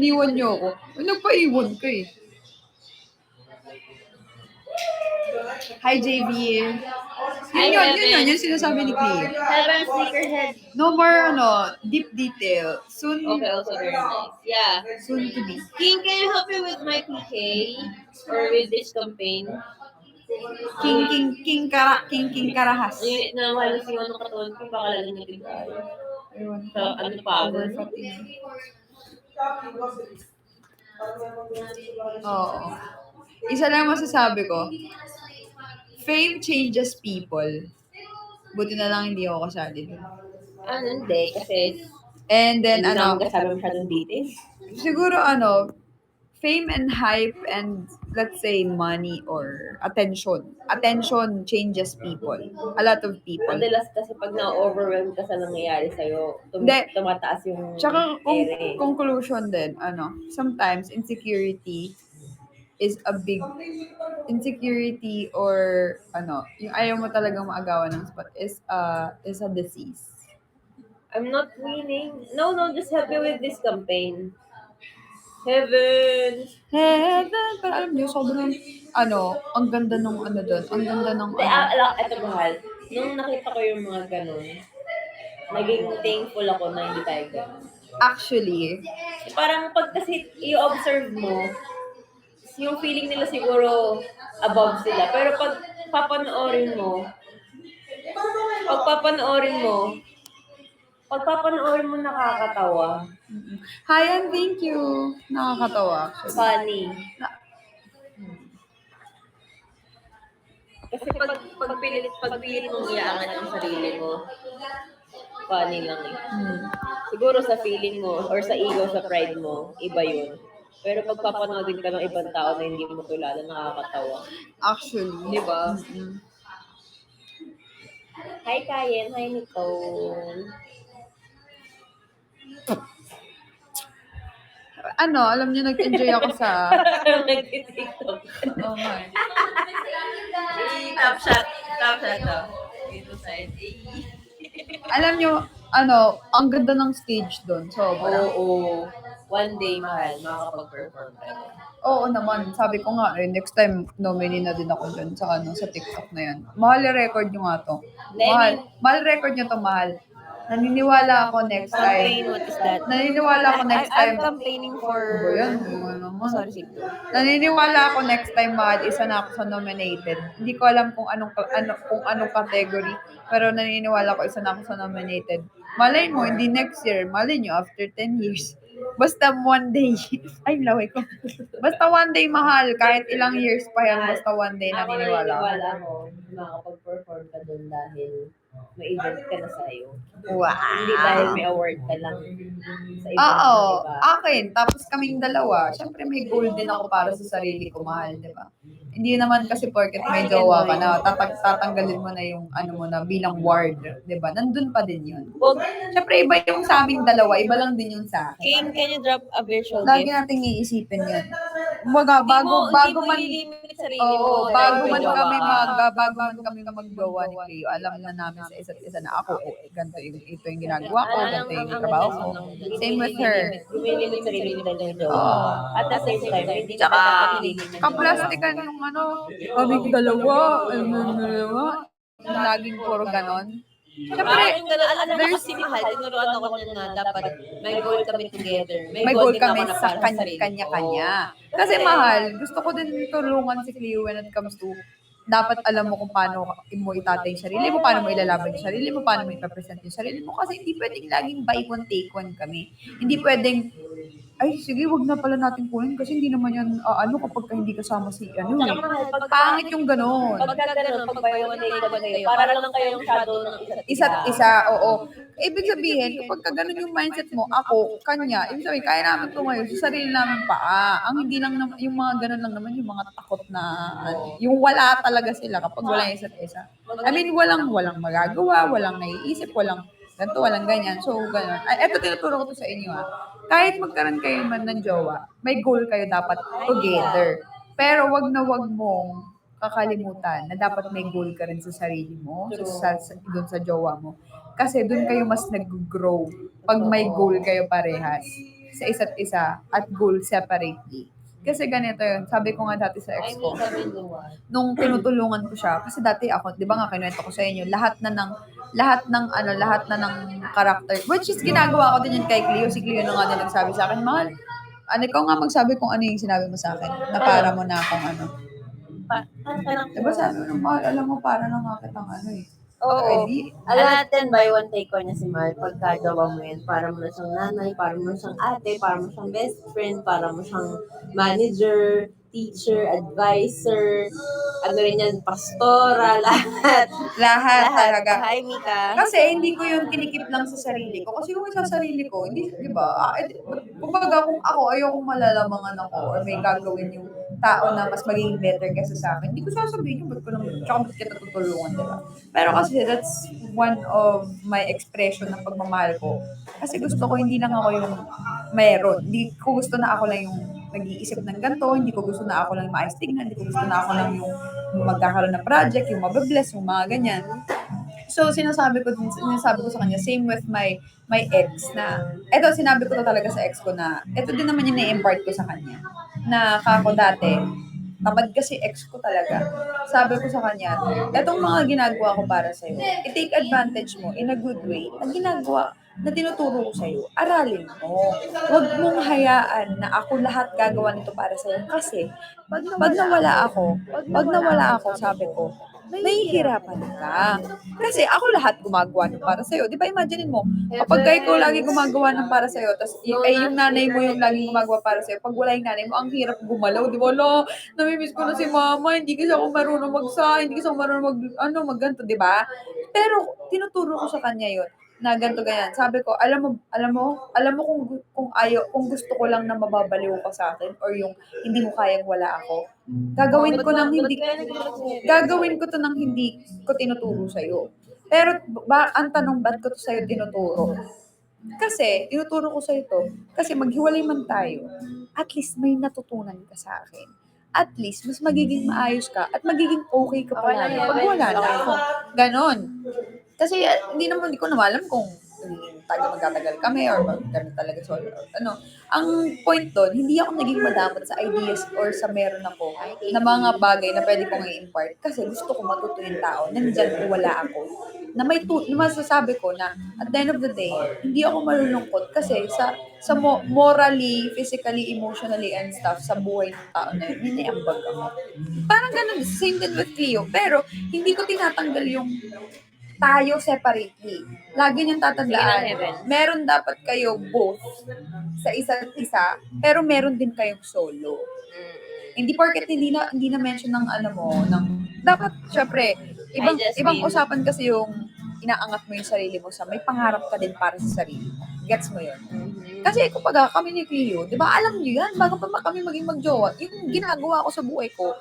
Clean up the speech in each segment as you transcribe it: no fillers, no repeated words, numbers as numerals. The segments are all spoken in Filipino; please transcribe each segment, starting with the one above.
Iniwan niyo ako. Nagpaiwan ka eh. Hi, JV. Yun, yung sinasabi ni Clea. Heaven Sneakerhead. No more, deep detail. Soon. Okay, also very nice. Yeah. Soon to be. King, can you help me with my PK? Or with this campaign? King Karahas. Nahalos yung ano katawan ko, baka lalo niya tayo. Sa ano pa? Oo. Isa lang masasabi ko. Fame changes people. Buti na lang hindi ako kasali doon. Hindi. Kasi and then, hindi naman kasama masyadong details. Siguro, fame and hype and, let's say, money or attention. Attention changes people. A lot of people. Madalas kasi pag na-overwhelm ka sa nangyayari sa'yo, tumataas yung tsaka, conclusion din, sometimes insecurity is a big insecurity or yung ayaw mo talagang maagawan ng spot is a disease. I'm not winning. No, just help me with this campaign. Heaven. Pero alam niyo, sobrang, ang ganda nung doon. Ang ganda nung ito mahal. Nung nakita ko yung mga ganun, naging thankful ako na hindi tayo ganun. Actually, parang pag kasi i-observe mo, yung feeling nila siguro above sila. Pero pag papanoorin mo nakakatawa. Hi, and thank you. Nakakatawa. Funny. Kasi pag pilit mong iaangan ang sarili mo, funny lang eh. Siguro sa feeling mo, or sa ego, sa pride mo, iba yun. Pero pag papanoodin ka ng ibang tao na hindi mo kilala, nakakatawa. Actually. Diba? Hi, Kayen. Hi, Nicole. Alam niyo, nag-enjoy ako sa... Nag-tiktok. Oh my. Top shot daw. Dito side. Alam niyo, ang ganda ng stage doon. Sobra. Oo. One day, mahal, makakapag-perform ka. Oo naman. Sabi ko nga, next time, nominee na din ako dyan sa TikTok na yan. Mahal record nyo nga to. Mahal record nyo to, mahal. Naniniwala ako next time. What is that? Naniniwala ako next time. I'm complaining for... Sorry, Sigdo. Naniniwala ako next time, mahal, isa na ako sa nominated. Hindi ko alam kung anong category, pero naniniwala ko isa na ako sa nominated. Malay mo, hindi next year. Malay nyo, after 10 years. Basta one day. Ay, laway ko. Basta one day, mahal. Kahit ilang years pa yan, basta one day naniniwala ako. Naniniwala ako, makakapag-perform ka doon dahil may event ka na sa'yo. Wow. Hindi dahil may award ka lang sa event. Oo. Akin. Tapos kaming dalawa. Siyempre may goal din ako para sa sarili ko, mahal, di ba? Hindi naman kasi porket may jowa ka na, tatanggalin mo na yung mo na bilang ward, di ba? Nandun pa din yun. Siyempre iba yung sa aming dalawa, iba lang din yung sa akin. King, can you drop a virtual Lagi gift? nating iisipin yun. Bago man kami maggawa ni Cleo, alam na namin sa isa't isa na ako, ganito ito yung ginagawa ko, ganito yung trabaho ko. Same with her. Lumilimit sarili mo dahil jowa. At the same time, hindi Tsaka, na dapat kaplastikan yung kaming dalawa, laging puro ganon. Siyempre, alam mo kasi mahal, tinuruan ako na dapat may goal kami together. May goal kami sa kanya-kanya. Kasi mahal, gusto ko din tulungan si Cleo when it comes to dapat alam mo kung paano mo itatay yung sarili mo, paano mo ilalaban yung sarili mo, paano mo ipapresent yung sarili mo. Kasi hindi pwedeng laging buy one, take one kami. Hindi pwedeng, ay sige, wag na pala natin kunin kasi hindi naman yan, kapag hindi kasama si pangit yung gano'n. Pagka gano'n, pag buy one, take one kayo, para lang kayong shadow ng isa't isa, oo. Ibig sabihin, kapag gano'n yung mindset mo, ako, kanya, ibig sabihin, kaya namin tumayo sa sarili namin pa. Ang hindi lang naman, yung mga gano'n lang naman, yung mga takot na, yung wala talaga sila kapag wala yung isa't isa. I mean, walang magagawa, walang naiisip, walang ganito, walang ganyan. So, gano'n. Eto, tinuturo ko to sa inyo, Kahit magkaroon kayo man ng jowa, may goal kayo dapat together. Pero wag na wag mong kakalimutan na dapat may goal ka rin sa sarili mo, doon sa jowa mo. Kasi doon kayo mas nag-grow pag may goal kayo parehas. sa isa't isa at goal separately. Kasi ganito yun, sabi ko nga dati sa ex ko, nung tinutulungan ko siya, kasi dati ako, di ba nga kinuwento ko sa inyo, lahat na ng character, which is ginagawa ko din yun kay Cleo, si Cleo na nga din nagsabi sa akin, mahal, ikaw nga magsabi kung ano yung sinabi mo sa akin, na para mo na akong ano. Diba sabi mo, mahal, alam mo, para na nga kitang ano eh. Oo. Di, Lahat yan, buy one, take one niya si Mal. Pagkagawa mo yan, para mo na siyang nanay, para mo na siyang ate, para mo siyang best friend, para mo siyang manager, teacher, advisor, ano rin yan, pastora, lahat talaga. Hi, Mika. Kasi hindi ko yung kinikip lang sa sarili ko. Kasi kung sa sarili ko, hindi, di ba? Kumbaga kung ako ayokong malalamangan ako or may gagawin yung tao na mas magiging better kaysa sa akin, hindi ko sasabihin yung ba't ko naman, tsaka ba't kita tutulungan, di ba? Pero kasi that's one of my expression ng pagmamahal ko. Kasi gusto ko hindi lang ako yung mayroon. Hindi ko gusto na ako lang yung nag-iisip ng ganito, hindi ko gusto na ako lang yung maayos tignan, hindi ko gusto na ako lang yung magkakaroon ng project, yung mababless, yung mga ganyan. So, sinasabi ko sa kanya, same with my ex na, eto, sinabi ko to talaga sa ex ko na, eto din naman yung na-impart ko sa kanya. Na kako dati, tamad kasi ex ko talaga. Sabi ko sa kanya, etong mga ginagawa ko para sa'yo, i-take advantage mo in a good way na ginagawa na tinuturo ko sa'yo, aralin mo. Huwag mong hayaan na ako lahat gagawa nito para sa'yo. Kasi, pag nawala ako, sabi ko, mahihirapan ka. Kasi ako lahat gumagawa ng para sa'yo. Di ba imagine mo, kapag ikaw lagi gumagawa ng para sa'yo, tapos yung nanay mo yung laging gumagawa para sa'yo, pag wala yung nanay mo, ang hirap gumalaw. Di ba, lo, namimiss ko na si mama, hindi kasi ako marunong hindi kasi ako marunong magganto, di ba? Pero, tinuturo ko sa kanya yun na ganito ganyan. Sabi ko, alam mo kung gusto ko lang na mababaliw ka sa akin or yung hindi mo kayang wala ako. Gagawin ko to nang hindi ko tinuturo sa iyo. Pero ang tanong, ba't ko to sa'yo tinuturo? Kasi, tinuturo ko sa'yo to, kasi maghiwalay man tayo, at least may natutunan ka sa akin. At least, mas magiging maayos ka at magiging okay ka palagi pag wala na ako. Ganon. Kasi hindi ko naman alam kung magtatagal kami or ganun talaga. So, ang point doon, hindi ako naging madamot sa ideas or sa meron ako na mga bagay na pwede kong i-impart kasi gusto ko matuto yung tao na nandyan wala ako. Na masasabi ko na at the end of the day, hindi ako malulungkot kasi sa morally, physically, emotionally, and stuff sa buhay ng tao na yun, niniambag ako. Parang ganun, same din with Cleo. Pero, hindi ko tinatanggal yung tayo separately. Lagi niyang tatandaan, meron dapat kayo both sa isa't isa, pero meron din kayong solo. Hindi porket hindi na mention ng dapat syempre ibang usapan kasi yung inaangat mo yung sarili mo sa may pangarap ka din para sa sarili mo. Gets mo yun? Kasi kumbaga kami ni Cleo, 'di ba? Alam niyo yan, bago pa kami maging magjowa, yung ginagawa ko sa buhay ko,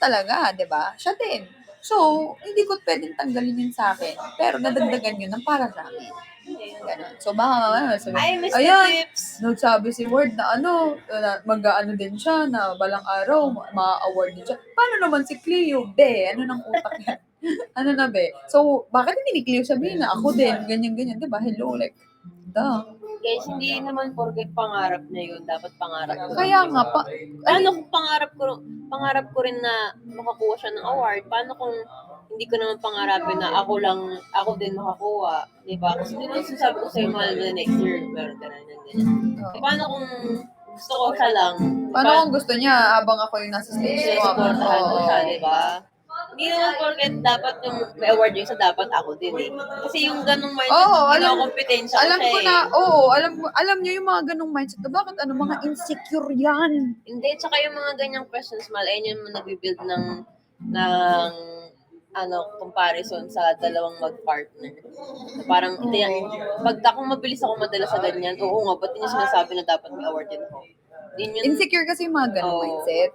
talaga, 'di ba? Siya din. So, hindi ko pwedeng tanggalin yun sa akin. Pero nadagdagan yun ng para sa amin. Ganun. So, baka mamaya sabi, nagsabi si Ward na mag-ano din siya, na balang araw, ma-award din siya. Paano naman si Cleo? Be, ano ng utak yan? Be? So, bakit hindi ni Cleo sabihin na ako din, ganyan-ganyan, diba? Hello, like, Guys, hindi naman porket pangarap na yun, dapat pangarap ko. Kaya nga, paano kung pangarap ko rin na makakuha siya ng award? Paano kung hindi ko naman pangarapin na ako din makakuha? Diba? Kasi di ba sasabi ko sa'yo, mahal na next year, meron ka na ganyan. Paano kung gusto ko siya lang? Paano kung gusto niya habang ako yung nasa stage? Supportahan ko siya, diba? Hindi naman porket dapat yung may award yung dapat ako din eh. Kasi yung ganong mindset, kompetensya ko siya alam niyo yung mga ganong mindset, bakit mga insecure yan? Hindi, tsaka yung mga ganyang questions, Mal, ayun yung nag-build ng comparison sa dalawang mag-partner. Parang, pag akong mabilis ako madala sa ganyan, oo nga, ba't niya sinasabi na dapat may award din ako? Insecure kasi yung mga ganong mindset.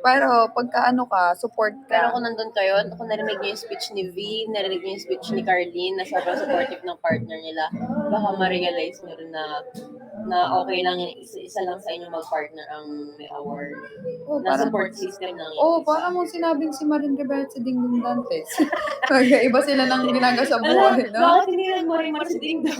Pero pagka support ka. Pero kung nandun kayo, kung narinig niyo yung speech ni V, narinig niyo yung speech ni Carlene, na sobrang supportive ng partner nila, baka ma-realize nyo rin na okay lang yung isa lang sa inyo mag-partner ang may award. Na support system ng isa. Parang mo sinabing si Marin Rivera at si Dingdong Dantes. Iba sila nang ginagawa sa buhay, no? Bakit hindi lang Marimar si Dingdong?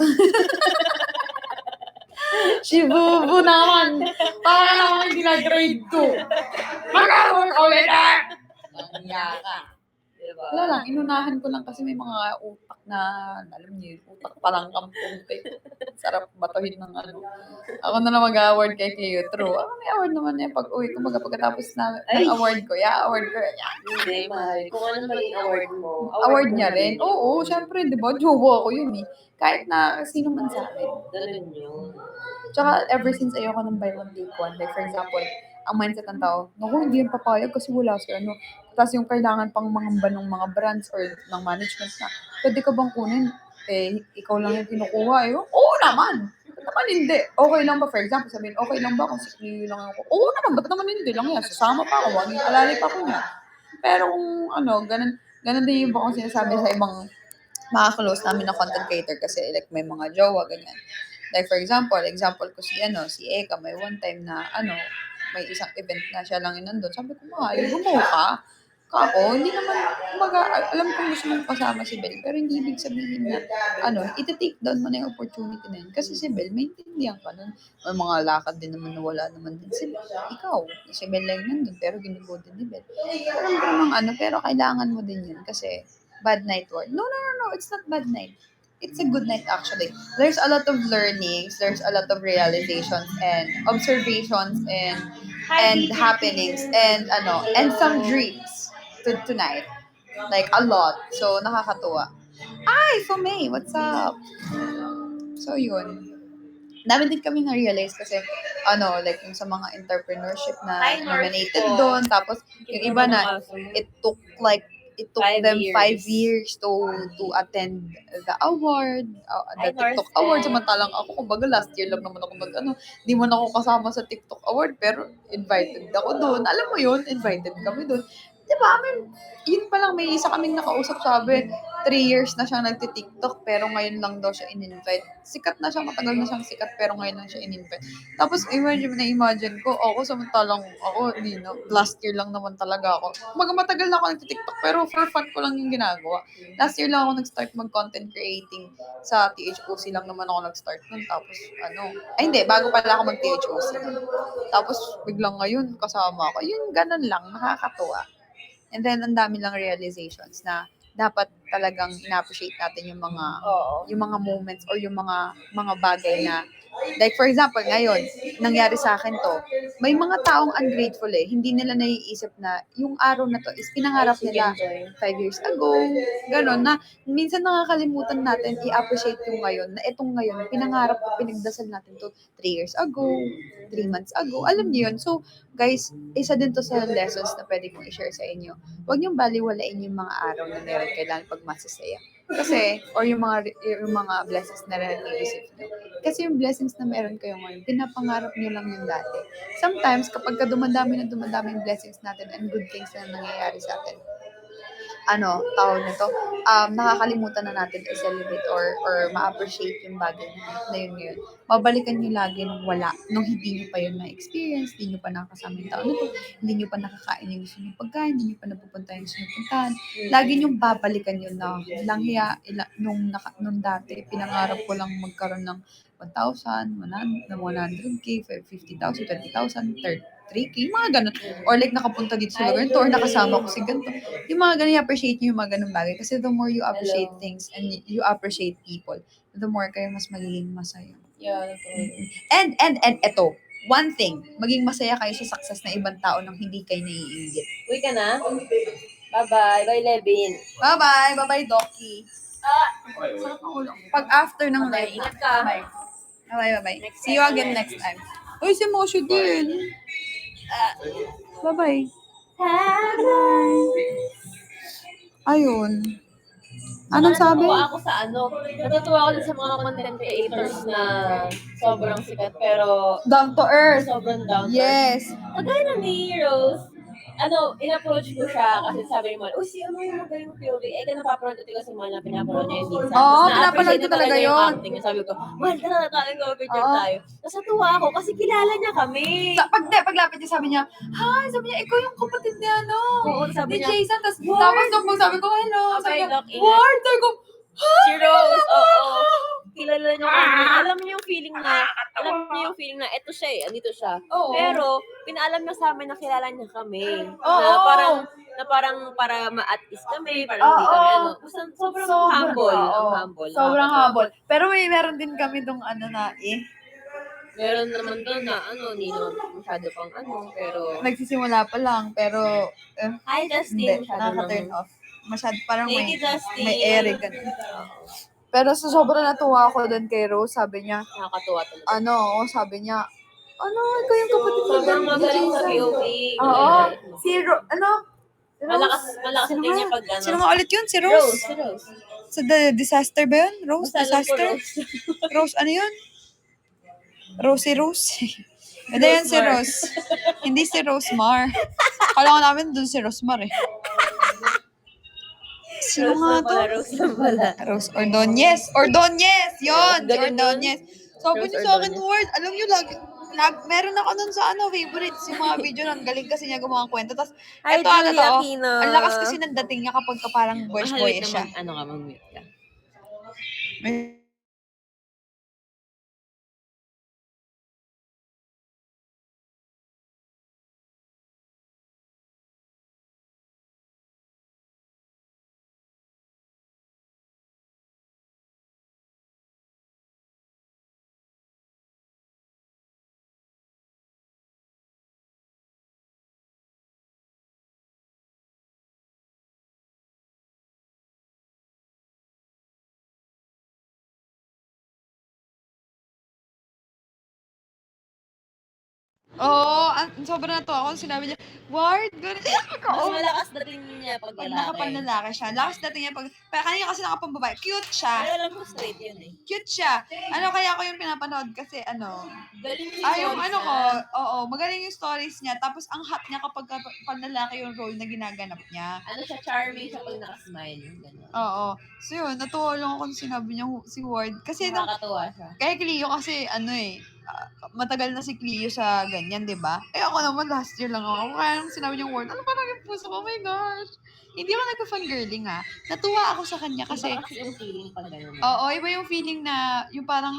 Si Bubu naman. Para naman gina-grade 2. Mag-award ulit Ang yaka. Diba? Wala lang, inunahan ko lang kasi may mga utak na, alam niyo, utak parang kampungte. Sarap batuhin ng ano. Ako na lang mag-award kay Cleo. True. Ako may award naman na pag uwi ko, pagkatapos ng award ko. Award ko. Hindi, mahal. Kung ano man yung award mo, Award mo niya na rin. Oo, syempre, di ba? Jowa ko yun eh. Kahit na sino man sa akin. Ganun yun. Tsaka ever since ayoko ng buy one take one, like for example, ang mindset ng tao, naku, hindi yung papayag kasi wala si ano. Tapos yung kailangan pang mangamba ng mga brands or ng management na, pwede ka bang kunin? Eh, ikaw lang yung kinukuha. Eh, oo naman. Ba't naman hindi? Okay lang ba? For example, sabihin, okay lang ba kung si Cleo lang ako? Oo naman, ba't naman hindi lang yan? Sasama pa ako, waging alalay pa ako niya. Pero kung ano, ganun din yung kung sinasabi sa ibang mga close namin na content creator kasi like may mga jowa, ganyan. Like for example ko si Eka, may one time na may isang event na siya lang yung nandun. Sabi ko, mahal, gumawa ka. Kako, hindi naman, alam ko gusto mong kasama si Bel, pero hindi ibig sabihin na, iti-take down mo na yung opportunity na yun. Kasi si Bel, maintindihan ka nun. May mga lakad din naman na wala naman din. Si Bel lang nandun, pero ginugo din ni Bel. Pero kailangan mo din yun kasi bad night word. No, it's not bad night. It's a good night actually. There's a lot of learnings, there's a lot of realizations and observations and happenings and some dreams tonight. Like a lot. So nakakatuwa. Ay, May, what's up? So yun. Dami din kami na-realize kasi like yung sa mga entrepreneurship na Hi, North nominated po. doon. Tapos yung iba na it took 5 them years. 5 years to attend the award, the Hi, TikTok North award. po. Samantalang ako, kumbaga last year lang naman ako di man ako kasama sa TikTok award, pero invited ako doon. Alam mo yun, invited kami doon. Diba, yun pa lang, may isa kaming nakausap, sabi, 3 years na siyang nagti-TikTok, pero ngayon lang daw siya in-invite. Sikat na siya, matagal na siyang sikat, pero ngayon lang siya in-invite. Tapos, imagine ko, ako samantalang, last year lang naman talaga ako. Matagal na ako nagti-TikTok, pero for fun ko lang yung ginagawa. Last year lang ako nag-start mag-content creating sa THOC lang naman ako nag-start nun. Tapos, hindi, bago pala ako mag-THOC. Tapos, biglang ngayon, kasama ako. Yun, ganun lang, nakakatuwa. And then, ang dami lang realizations na dapat talagang ina-appreciate natin yung mga moments or yung mga bagay na, like for example, ngayon, nangyari sa akin to, may mga taong ungrateful hindi nila naiisip na yung araw na to is pinangarap nila 5 years ago, gano'n, na minsan nakakalimutan natin i-appreciate yung ngayon, na itong ngayon, pinangarap ko, pinagdasal natin to 3 years ago, 3 months ago, alam niyo yun. So, guys, isa din to sa lessons na pwede kong i-share sa inyo. Huwag niyong baliwalain yung mga araw na meron kailangan pag masasaya. Kasi, or yung mga blessings na receive niyo. Kasi yung blessings na meron kayo ngayon, pinapangarap niyo lang yung dati. Sometimes, kapag dumadami yung blessings natin and good things na nangyayari sa atin, tawag nito, nakakalimutan na natin i-celebrate or ma-appreciate yung bagay na yun ngayon. Babalikan nyo lagi nung wala, nung hindi nyo pa yun na-experience, hindi nyo pa nakakasama yung tao na to, hindi nyo pa nakakain yung gusto nyo pagkain, hindi nyo pa napupunta yung gusto nyo puntahan. Lagi nyo babalikan yun na lang nung dati, pinangarap ko lang magkaroon ng 1,000, 100K, 50,000, 20,000, 3K, mga ganun. Or like nakapunta dito sa lugar to, or nakasama ko si ganito. Yung mga ganun, i-appreciate nyo yung mga ganun bagay. Kasi the more you appreciate things and you appreciate people, the more kayo mas magiging masaya. Yeah, And eto, one thing, maging masaya kayo sa success ng ibang tao nang hindi kayo naiinggit. Uwi ka na? Bye-bye. Bye, Levin. Bye-bye. Bye-bye, Doki. Sarap ang ulo. Pag after ng live. Ingat ka. Bye-bye. See you again next time. Uy, si Moshe din. Bye-bye. Ayun. Anong sabi? Natutuwa ako sa natutuwa ako din sa mga content creators na sobrang sikat pero Down to earth. sobrang down to earth. Yes. Kagaya ng ni Rose, in-approach ko siya kasi sabi niya, si yung magaling POV. Napapanood ko kasi mga pinapanood niya yung minsan. Oo, Tapos pinapanood ko talaga yung yun. acting niya. Sabi ko, tara tayo, picture tayo. Tapos natuwa ako kasi kilala niya kami. Paglapit niya, sabi niya, ikaw yung kapatid niya, Oo, sabi ni niya, Jason. Tapos nung sabi ko, hello. Sabi niya, Doc, ingat. Ward. Sabi ko, Si Rose, oo. kilala niyo kami, alam niyo yung feeling na eto siya eh, andito siya. Oo. Pero, pinaalam niya sa amin na kilala niya kami. Oo. Na parang para ma-at ease kami, para hindi kami ano. Basta sobrang humble. Ang humble. Sobrang nakakatawa. humble. Pero meron din kami dong Meron naman doon na hindi naman masyado pang pero... nagsisimula pa lang, pero Hi, Justin. hindi, nakaka-turn off. Masyado, parang Thank you, Justin. may ere ganun. Pero sobrang natuwa ako doon kay Rose, sabi niya, Nakakatuwa talaga. sabi niya, ikaw yung kapatid ni Sobrang ni magaling sa Jason. POV. Oo. Si Malakas din niya pag Sino nga ulit yun? Si Rose? Si Rose. Sa The Disaster ba yun? Rose? Basta alam ko, Disaster? Rose. Rose, ano yun? Rose. Hindi yan si Rosemar. Rose. Hindi si Rosemar. Kala ko namin dun si Rosemar eh. Sino Rose nga lang to? pala, Rose lang pala. Rose Ordonez. Ordonez! Yun! Si Galing nun. Ordonez. Sabi Rose niyo sa akin, Ordonez. Ward, alam niyo, meron ako nun sa favorites, yung mga video nun. Galing kasi niya gumawa ng kwento. Tapos, Hi, eto Julie totoo. Aquino. Ang lakas kasi ng dating niya kapag parang boyish siya. Mag-mute ka. Oo, sobrang natuwa ako. Sinabi niya, Ward, ganun. Mas malakas dating niya pag Pag lalaki. nakapanlalaki siya. Lakas dating niya pero kanina kasi nakapambabae. Cute siya. Pero alam ko straight yun eh. Cute siya. Kaya ako yung pinapanood kasi Galing yung magaling yung stories niya. Tapos ang hot niya kapag panlalaki yung role na ginaganap niya. Charming siya pag nakasmile. Ganun. Oo. So yun, natuwa lang ako nung sinabi niya si Ward. Kasi Nakakatuwa siya. kaya Cleo kasi matagal na si Cleo sa ganyan, di ba? Ako naman last year lang ako. Kaya nung sinabi niya Ward, parang yung puso ko, oh my gosh. Hindi ako nagpa-fangirling Natuwa ako sa kanya kasi, Iba kasi yung feeling pag gano'n. oo, iba yung feeling na, yung parang,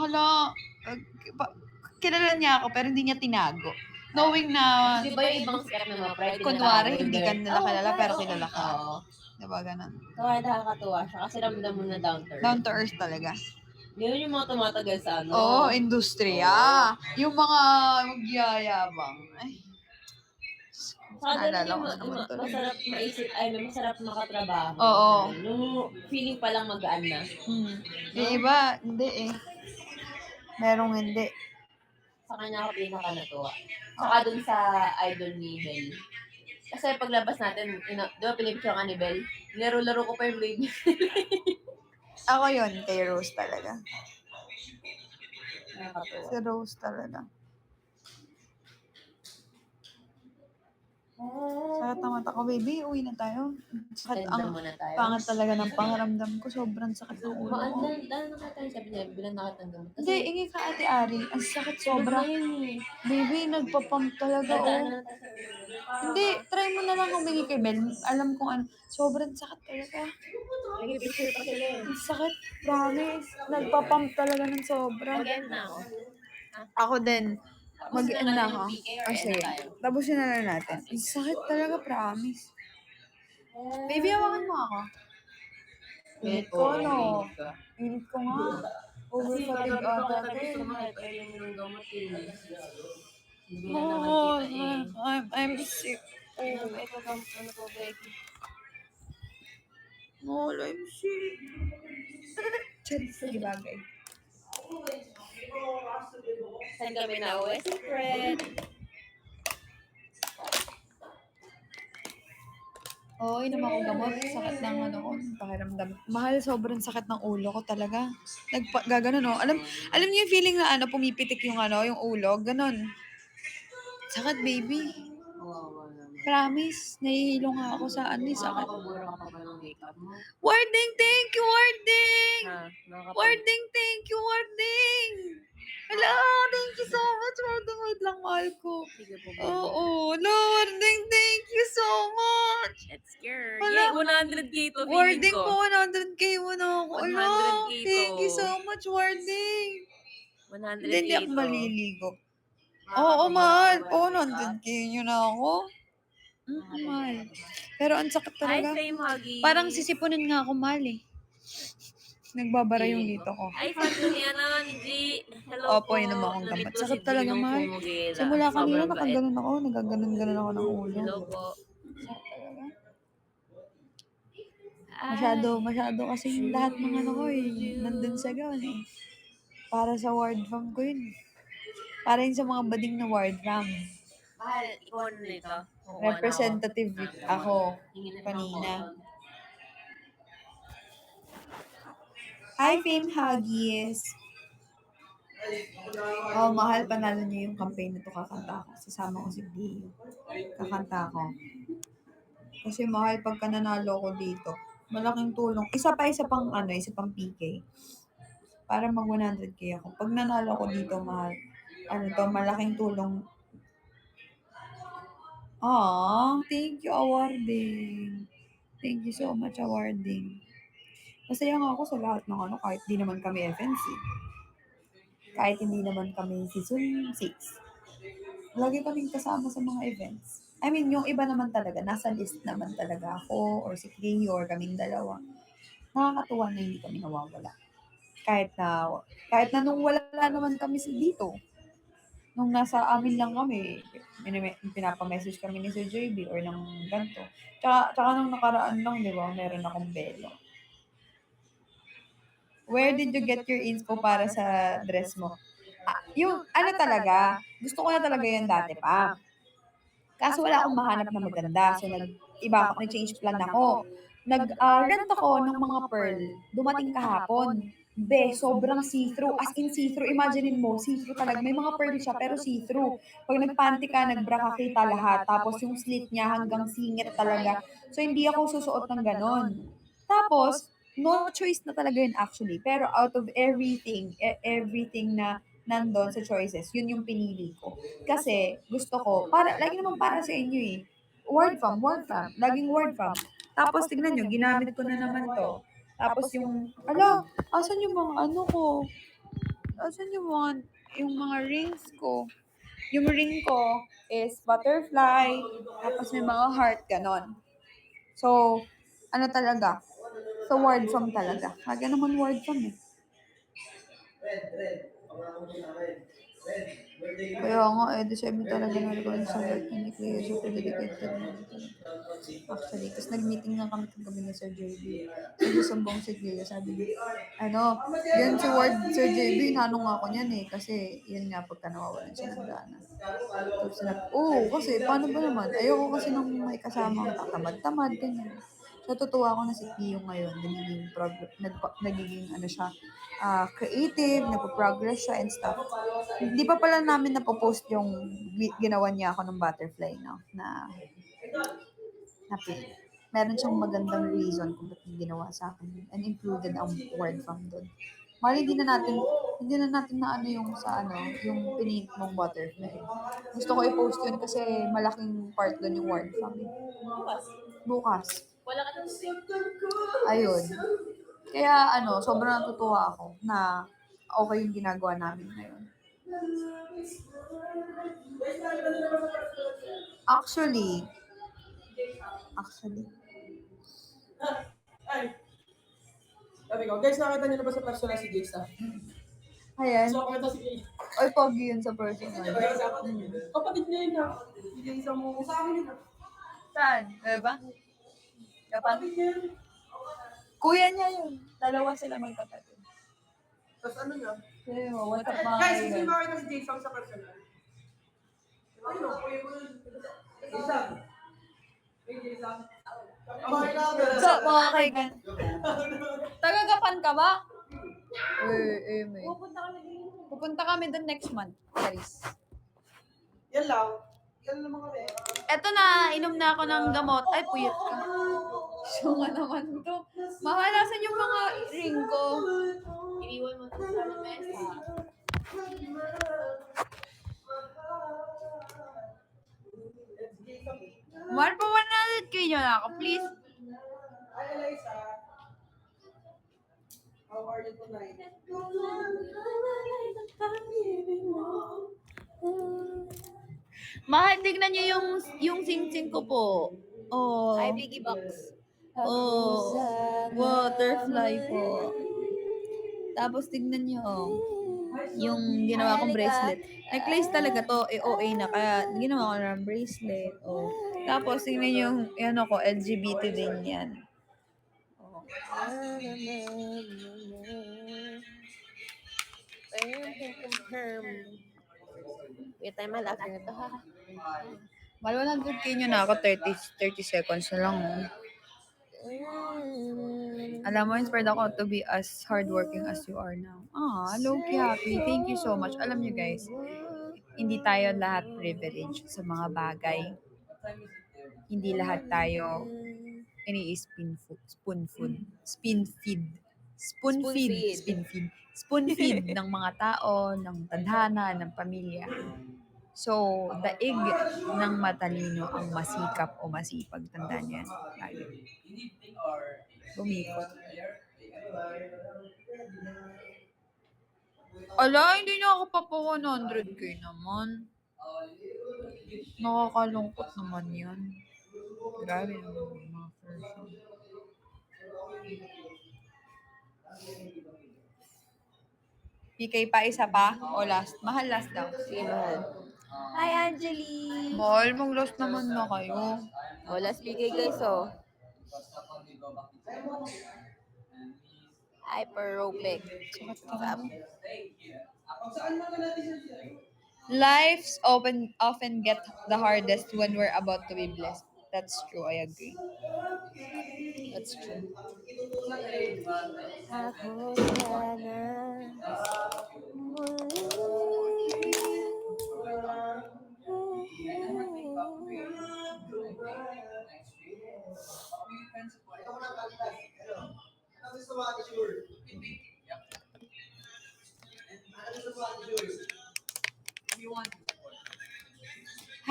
kilala niya ako pero hindi niya tinago. Knowing na, Di ba yung ibang sikat na mga pride? kunwari, hindi ka nila kilala pero kilala ka. Oo. Diba, ganun. Kaya nakakatuwa siya kasi ramdam mo na down to earth. Down to earth talaga. Ganun yung mga tumatagal sa Oo, industriya. Yung mga magyayabang. Ay. Saka Naalala ko ganun na naman yung to. masarap maisip, masarap makatrabaho. Oo. Yung feeling pa lang magaan na. Yung iba, hindi eh. Merong hindi. Sa kanya ako pinaka-natuwa. Saka dun sa idol ni Bell. Kasi paglabas natin, di ba pinipicture ka ni Bell? Laro-laro ko pa yung baby. Ako yun, kay Rose talaga. Nakakatuwa. Si Rose talaga. Sakit na mata ko, baby. Uwi na tayo. Sakit muna tayo. Pangat talaga ng pangaramdam ko. Sobrang sakit ng ulo ko. Dahil nakatayo, sabi niya, bilang nakatang gamot. Hindi, ingi ka Ate Ari. Ang sakit sobra. Baby, nagpapump talaga. Hindi, try mo na lang humingi kay Bel. Alam kong sobrang sakit talaga. Nag-picture pa sila eh. Ang sakit, promise. Nagpapump talaga ng sobra. Mag-end na ako. Ako din. Mag-end na ako. Sige. Tapusin na lang natin. Ang sakit talaga, promise. Baby, hawakan mo ako. Init ko, no? Init ko nga. Over-fatigue ata. Oo, I'm sick. Oh, I'm sick. Charis, di bagay. Saan kami na uwi? Secret. Oo, inom ako gamot. Sakit ng pakiramdam. Mahal, sobrang sakit ng ulo ko talaga. Gaganon, no? Alam niyo yung feeling na pumipitik yung yung ulo? Ganon. Sakit, baby. Promise, nahihilo nga ako sa sakit. Nakakapabura ka pa ba ng makeup mo? Warding, thank you, Warding! Nakakapag... Warding, thank you, Warding! Hello, thank you so much, Warding. Wait lang, mahal ko. Sige po, Oo, Warding, thank you so much! much! Let's scare. Wala. Yay, 100k to feeling Warding ko. po, 100k mo na ako. Ala, 100K thank you to. so much, Warding. 100k Hindi ako to. maliligo. Oo, mahal. 100k nyo na ako. Mahal. Pero ang sakit Hi, talaga. Fame Huggies. Parang sisipunin nga ako, mahal eh. Nagbabara yung dito ko. Ay, fan ko ni G. Hello Opo, po. yun naman akong Nandito gampat. si Sakit talaga, Ginong mahal. Fumugera. Simula kanina, Sobrang bait. nakaganon ako. Nagaganon-ganon ako ng ulo. Hello po. Sakit talaga. Ay. Masyado kasi yung lahat ng ano ko eh. Nandun sa gawin eh. Para sa ward fam ko yun. Para yun sa mga bading na ward fam. Mahal, ikaw na nito. Representative ako Hingin na kanina. Hi, Fame Huggies! Oh, mahal, panalo niyo yung campaign na to, kakanta ako. Sasama ko si Dio. Kakanta ako. Kasi mahal, pagka nanalo ko dito, malaking tulong. Isa pang PK. Para mag 100k ako. Pag nanalo ko dito, mahal, malaking tulong. Thank you, awarding. Thank you so much, awarding. Masaya nga ako sa lahat ng kahit di naman kami FNC. Kahit hindi naman kami season 6. Lagi kaming kasama sa mga events. I mean, yung iba naman talaga, nasa list naman talaga ako, or si Cleo, or kaming dalawa. Nakakatuwa na hindi kami nawawala. Kahit na nung wala naman kami dito, nung nasa amin lang kami, pinapamessage kami ni Sir JB or ng ganito. Tsaka nung nakaraan lang, di ba, meron akong belo. Where did you get your inspo para sa dress mo? Yung talaga, gusto ko na talaga yun dati pa. Kaso wala akong mahanap na maganda. So, nag-change plan ako. Nag-rent ako ng mga pearl. Dumating kahapon. Sobrang see-through. As in see-through. Imaginein mo, see-through talaga. May mga pearl siya, pero see-through. Pag nagpanty ka, nagbra ka, kita lahat. Tapos yung slit niya hanggang singit talaga. So, hindi ako susuot ng ganon. Tapos, no choice na talaga yun actually. Pero out of everything na nandun sa choices, yun yung pinili ko. Kasi, gusto ko, lagi naman para sa inyo eh. Word from. Laging word from. Tapos, tignan nyo, ginamit ko na naman to. Tapos asan yung mga ko? Asan yung mga rings ko? Yung ring ko is butterfly, tapos may mga heart, ganon. So, talaga? So, word from talaga. Lagi naman word from eh. Kaya nga, December talaga na rin sa birthday ni Cleo. Super dedicated na rin talaga. Actually, tapos nag-meeting nga kami kagabi ni Sir JB. Nagsusumbong si Cleo, sabi niya, yun si Ward, Sir JB, nanong ako niyan eh. Kasi, yun nga, pagka nawawalan siya ng gana. Tapos kasi, paano ba naman? Ayoko kasi nung may kasama ang tatamad-tamad, ganyan. So, tutuwa ako na si Pio ngayon, nagiging creative, nagpo-progress siya and stuff. Hindi pa pala namin napopost yung ginawa niya ako ng butterfly, no? Na pin. Meron siyang magandang reason kung ba't ginawa sa akin and included ang word from doon. Mali, hindi na natin na yung yung pinint mong butterfly. Gusto ko i-post yun kasi malaking part doon yung word from. Bukas. Wala ka na Ayun. Kaya sobrang natutuwa ako na okay yung ginagawa namin ngayon. Actually. Sabi ko, guys, nakita niyo na ba sa personal si Jason? Ayan. So, ako ito si Ay, pogi yun sa personal. Kapatid niya yun ha. Si Jason mo. Sa akin yun. Saan? Diba? Kapatid niya yun. Kuya niya yun. Dalawa sila magkapatid. Tapos ano niya? What's up, mga Guys, kaibigan? kasi makita si Jason sa personal. Ayun o, kuya mo yun. Jason. Hey, Jason. So, mga kaibigan. Tagagapan ka ba? May. Pupunta kami doon next month, Paris. Yan lang. Yan naman kami. Eto na, inom na ako ng gamot. Ay, puyat ka. So nga naman to. Mahalasan yung mga ring ko. Iniwan mo ito sa mesa. Mahal pa 100k nyo na ako, please. Hi, Eliza. How are you tonight? Mahal, tignan nyo yung sing-sing ko po. Oh. Hi, Biggie Box. Oh. Butterfly po. Tapos tignan nyo. Yung ginawa kong bracelet. Necklace talaga to. OA na. Kaya ginawa ko ng bracelet. Oh. Tapos tignan nyo yung ano ko. LGBT din yan. Oh. Wait, time malapit na to ha. Mal 100k nyo na ako. 30 seconds na lang. Oh. Alam mo, inspired ako to be as hardworking as you are now. Low-key happy. Thank you so much. Alam nyo guys, hindi tayo lahat privileged sa mga bagay. Hindi lahat tayo spoon feed ng mga tao, ng tadhana, ng pamilya. So, daig ng matalino ang masikap o masipag. Tandaan yan. Lagi. Bumikot. Ala, hindi niya ako pa 100k naman. Nakakalungkot naman yan. Grabe naman yung mga person. PK pa, isa pa? O last? Mahal last daw. Sige, mahal. Hi, Angeli! Mahal, mag-last naman na kayo. Wala speaker guys, oh. Hyperopic. Lives often get the hardest when we're about to be blessed. That's true, I agree. That's true. Ako sana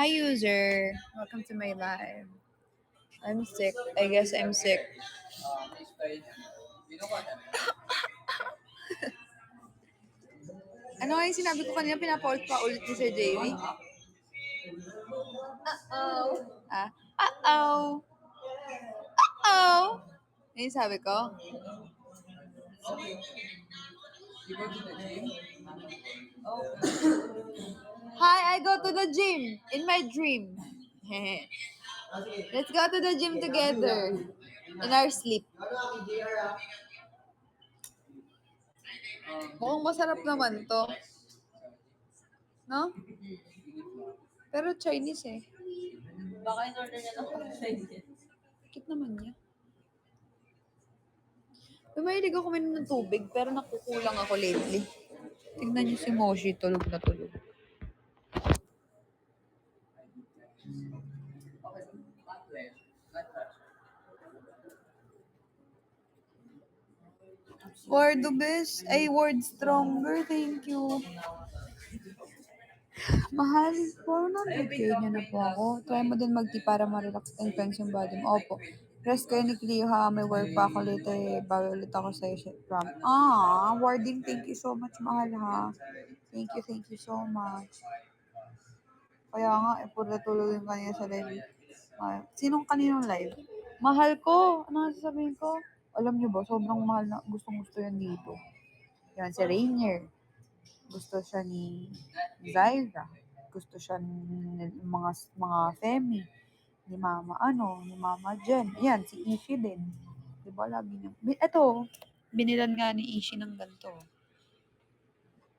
Hi, user. Welcome to my live. I'm sick. I guess I'm sick. Ano nga yung sinabi ko kanina? Pinapaulit pa ulit ni Sir Jamie? Uh-oh. Uh-oh. Uh-oh. Ano yung sabi ko? Hi, I go to the gym in my dream. Let's go to the gym together in our sleep. Mukhang masarap naman to. No? Pero Chinese eh. Baka in-order niya lang ako sa inyo. Cute naman niya. Mahilig ako kuminom ng tubig pero nakukulang ako lately. Tignan niyo si Moshi, tulog na tulog. Word the best. Ay, word stronger. Thank you. Mahal, 400k niya na po ako. Try mo din mag-tea para ma-relax and cleanse yung body mo. Opo. Rest kayo ni Cleo ha. May work pa ako later eh. Bawi ulit ako sa'yo. Warding, thank you so much, mahal ha. Thank you so much. Kaya nga, puro tulog yung kanina sa live. Sinong kaninong live? Mahal ko. Ano nga sasabihin ko? Alam niyo ba, sobrang mahal na. Gustong-gusto yan dito. Yan, si Rainier. Gusto siya ni Zyra. Gusto siya ng mga Femi. Ni Mama Jen. Yan, si Ishi din. Di ba, lagi niya. Ito, binilan nga ni Ishi ng ganito.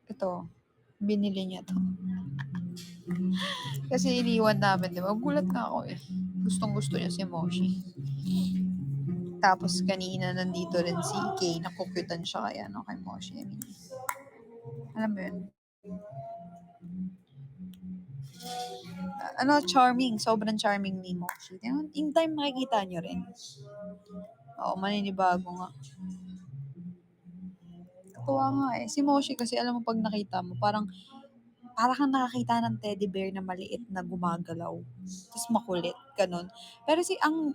Ito, binili niya to. Kasi iniwan namin, di ba? Gulat nga ako eh. Gustong-gusto niya si Moshi. Tapos kanina nandito rin si Kay. Nakukutan siya kaya kay Moshi. I mean, alam mo yun? Charming. Sobrang charming ni Moshi. In time makikita nyo rin. Oo, maninibago nga. Katuwa nga eh. Si Moshi kasi alam mo pag nakita mo, parang para kang nakakita ng teddy bear na maliit na gumagalaw. Tapos makulit, ganun. Pero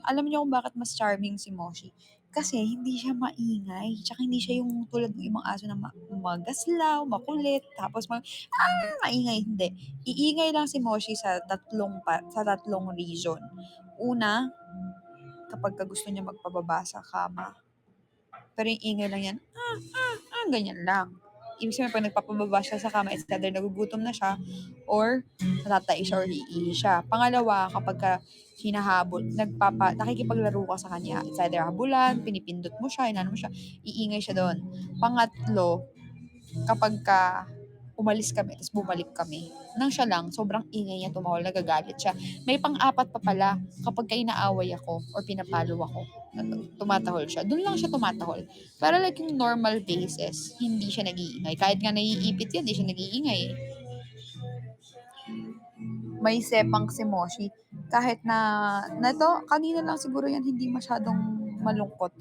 alam niyo kung bakit mas charming si Moshi? Kasi hindi siya maingay. Tsaka hindi siya yung tulad ng ibang aso na magaslaw, makulit, tapos maingay. Hindi. Iingay lang si Moshi sa tatlong reason. Una, kapag gusto niya magpababa sa kama. Pero yung ingay lang yan, ganyan lang. Ibig sabihin, pag nagpapababa siya sa kama, it's either nagugutom na siya or natatai siya or iihi siya. Pangalawa, kapag hinahabol, nakikipaglaro ka sa kanya, it's either habulan, pinipindot mo siya, inano mo siya, iingay siya doon. Pangatlo, kapag umalis kami, tapos bumalik kami, nang siya lang, sobrang ingay niya, tumawal, nagagalit siya. May pang-apat pa pala, kapag inaaway ako or pinapalo ako, tumatahol siya. Doon lang siya tumatahol. Pero like yung normal basis, hindi siya nag-iingay. Kahit nga naiipit yan, hindi siya nag-iingay eh. May sepang si Moshi. Kahit kanina lang siguro yan, hindi masyadong malungkot.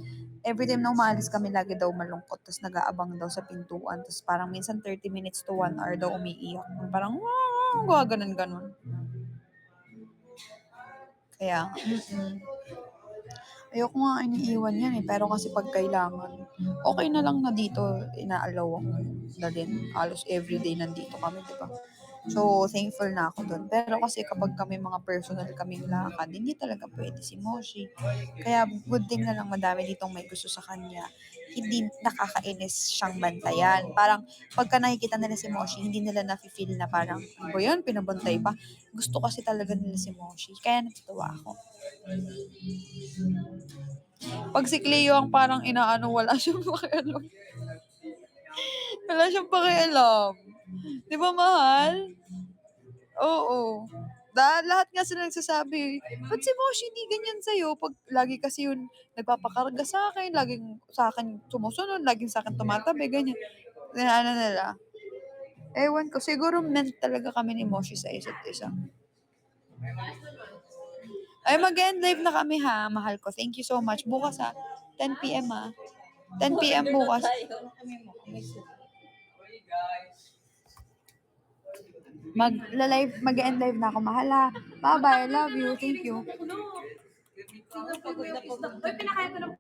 Every time na umalis kami, lagi daw malungkot. Tapos nag-aabang daw sa pintuan. Tapos parang minsan 30 minutes to 1 hour daw umiiyak. Parang, ganun. Kaya, ayoko nga iniiwan yan eh. Pero kasi pag kailangan, okay na lang na dito, inaalaw akong dalhin. Halos everyday nandito kami, di ba? So, thankful na ako doon. Pero kasi kapag kami mga personal kaming lakad, hindi talaga pwede si Moshi. Kaya good thing na lang madami ditong may gusto sa kanya. Hindi nakakainis siyang bantayan. Parang pagka nakikita nila si Moshi, hindi nila nafe-feel na parang, ano yan, pinabantay pa. Gusto kasi talaga nila si Moshi. Kaya natutuwa ako. Pag si Cleo ang parang inaano, wala siyang pakialam. Wala siyang pakialam. Di ba, mahal? Oo. Lahat nga sila nagsasabi, ba't si Moshi hindi ganyan sa'yo? Pag lagi kasi yun, nagpapakarga sa akin, laging sa akin sumusunod, laging sa akin tumatabi, ganyan. Ano nila. Ewan ko, siguro meant talaga kami ni Moshi sa isa't isa. Ay, mag-end live na kami ha, mahal ko. Thank you so much. Bukas 10 p.m. 10 p.m. bukas. Mag-end live na ako, mahal ha. Bye-bye, love you, thank you. Pagod na pagod. Uy, pinakain ko na